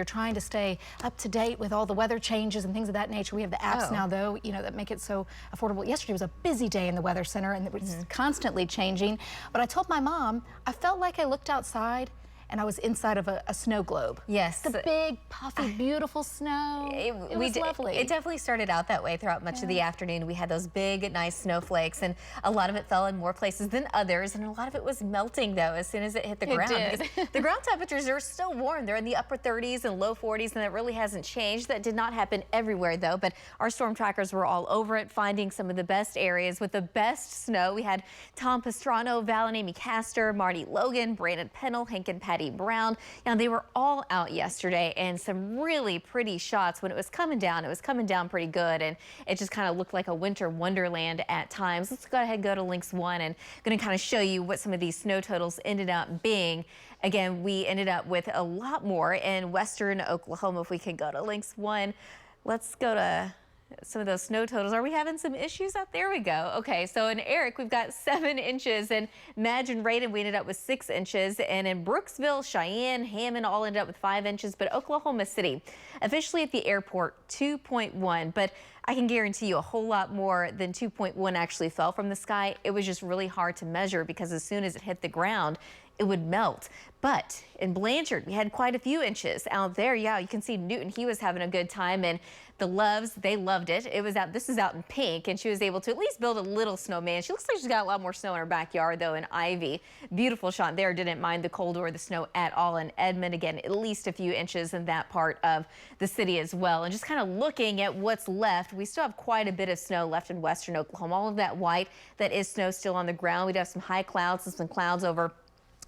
You're trying to stay up to date with all the weather changes and things of that nature. We have the apps now, though, that make it so affordable. Yesterday was a busy day in the Weather Center, and it was constantly changing. But I told my mom, I felt like I looked outside and I was inside of a snow globe. Yes. The big, puffy, beautiful snow. It was lovely. It definitely started out that way throughout much of the afternoon. We had those big, nice snowflakes, and a lot of it fell in more places than others, and a lot of it was melting, though, as soon as it hit the ground. It did. The ground temperatures are still warm. They're in the upper 30s and low 40s, and that really hasn't changed. That did not happen everywhere, though, but our storm trackers were all over it, finding some of the best areas with the best snow. We had Tom Pastrano, Val and Amy Castor, Marty Logan, Brandon Pennell, Hank and Patty Brown. Now, they were all out yesterday, and some really pretty shots. When it was coming down pretty good, and it just kind of looked like a winter wonderland at times. Let's go ahead and go to Links 1 and going to kind of show you what some of these snow totals ended up being. Again, we ended up with a lot more in western Oklahoma. If we can go to Links 1, let's go to some of those snow totals. Are we having some issues out there? We go. Okay, so in Eric, we've got 7 inches, and Madge and Raiden, we ended up with 6 inches, and in Brooksville, Cheyenne, Hammond all ended up with 5 inches, but Oklahoma City, officially at the airport, 2.1, but I can guarantee you a whole lot more than 2.1 actually fell from the sky. It was just really hard to measure because as soon as it hit the ground, it would melt. But in Blanchard, we had quite a few inches out there. Yeah, you can see Newton, he was having a good time, and the Loves, they loved it. It was out, this is out in pink, and she was able to at least build a little snowman. She looks like she's got a lot more snow in her backyard, though, in Ivy. Beautiful shot there, didn't mind the cold or the snow at all. In Edmond, again, at least a few inches in that part of the city as well. And just kind of looking at what's left, we still have quite a bit of snow left in western Oklahoma. All of that white, that is snow still on the ground. We do have some high clouds and some clouds over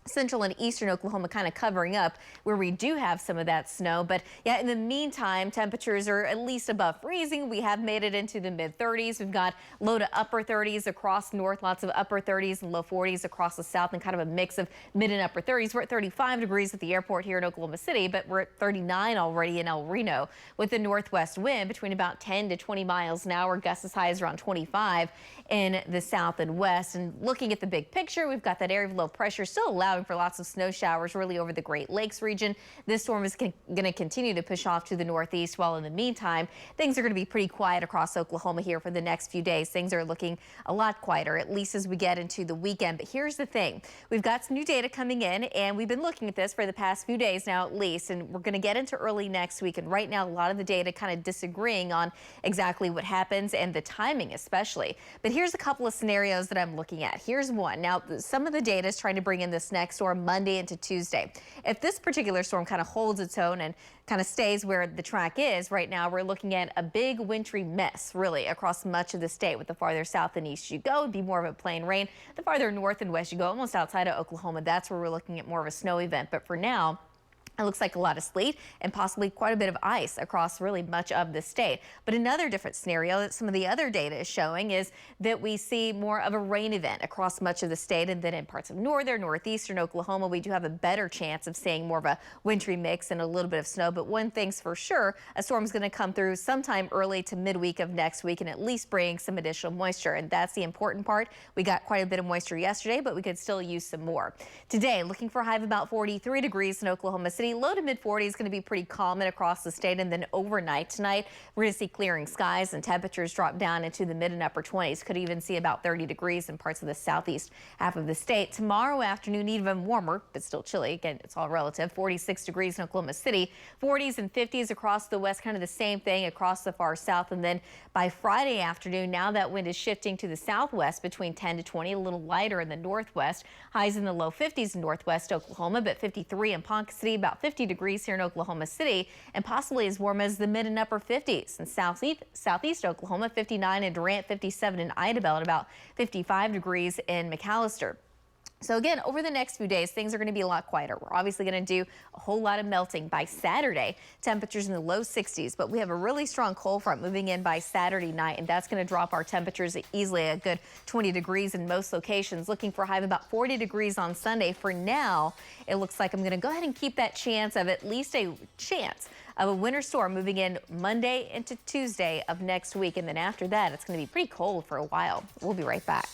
central and eastern Oklahoma kind of covering up where we do have some of that snow. But yeah, in the meantime, temperatures are at least above freezing. We have made it into the mid 30s. We've got low to upper 30s across north, lots of upper 30s and low 40s across the south, and kind of a mix of mid and upper 30s. We're at 35 degrees at the airport here in Oklahoma City, but we're at 39 already in El Reno with the northwest wind between about 10 to 20 miles an hour, gusts as high as around 25 in the south and west. And looking at the big picture, we've got that area of low pressure still allowing for lots of snow showers really over the Great Lakes region. This storm is going to continue to push off to the northeast, while in the meantime, things are going to be pretty quiet across Oklahoma here for the next few days. Things are looking a lot quieter, at least as we get into the weekend. But here's the thing. We've got some new data coming in, and we've been looking at this for the past few days now at least, and we're going to get into early next week. And right now, a lot of the data kind of disagreeing on exactly what happens and the timing especially. But here's a couple of scenarios that I'm looking at. Here's one. Now, some of the data is trying to bring in this next storm Monday into Tuesday. If this particular storm kind of holds its own and kind of stays where the track is right now, we're looking at a big wintry mess really across much of the state. With the farther south and east you go, it'd be more of a plain rain. The farther north and west you go, almost outside of Oklahoma, that's where we're looking at more of a snow event. But for now, it looks like a lot of sleet and possibly quite a bit of ice across really much of the state. But another different scenario that some of the other data is showing is that we see more of a rain event across much of the state, and then in parts of northern, northeastern Oklahoma, we do have a better chance of seeing more of a wintry mix and a little bit of snow. But one thing's for sure, a storm's going to come through sometime early to midweek of next week and at least bring some additional moisture. And that's the important part. We got quite a bit of moisture yesterday, but we could still use some more. Today, looking for a high of about 43 degrees in Oklahoma City. Low to mid 40s is going to be pretty common across the state, and then overnight tonight we're going to see clearing skies and temperatures drop down into the mid and upper 20s. Could even see about 30 degrees in parts of the southeast half of the state. Tomorrow afternoon, even warmer, but still chilly. Again, it's all relative. 46 degrees in Oklahoma City, 40s and 50s across the west, kind of the same thing across the far south. And then by Friday afternoon, now that wind is shifting to the southwest between 10 to 20, a little lighter in the northwest. Highs in the low 50s in northwest Oklahoma, but 53 in Ponca City, about 50 degrees here in Oklahoma City, and possibly as warm as the mid and upper 50s in southeast Oklahoma, 59 in Durant, 57 in Idabel, and about 55 degrees in McAllister. So again, over the next few days, things are going to be a lot quieter. We're obviously going to do a whole lot of melting by Saturday. Temperatures in the low 60s, but we have a really strong cold front moving in by Saturday night, and that's going to drop our temperatures easily a good 20 degrees in most locations. Looking for a high of about 40 degrees on Sunday. For now, it looks like I'm going to go ahead and keep that chance of at least a chance of a winter storm moving in Monday into Tuesday of next week, and then after that, it's going to be pretty cold for a while. We'll be right back.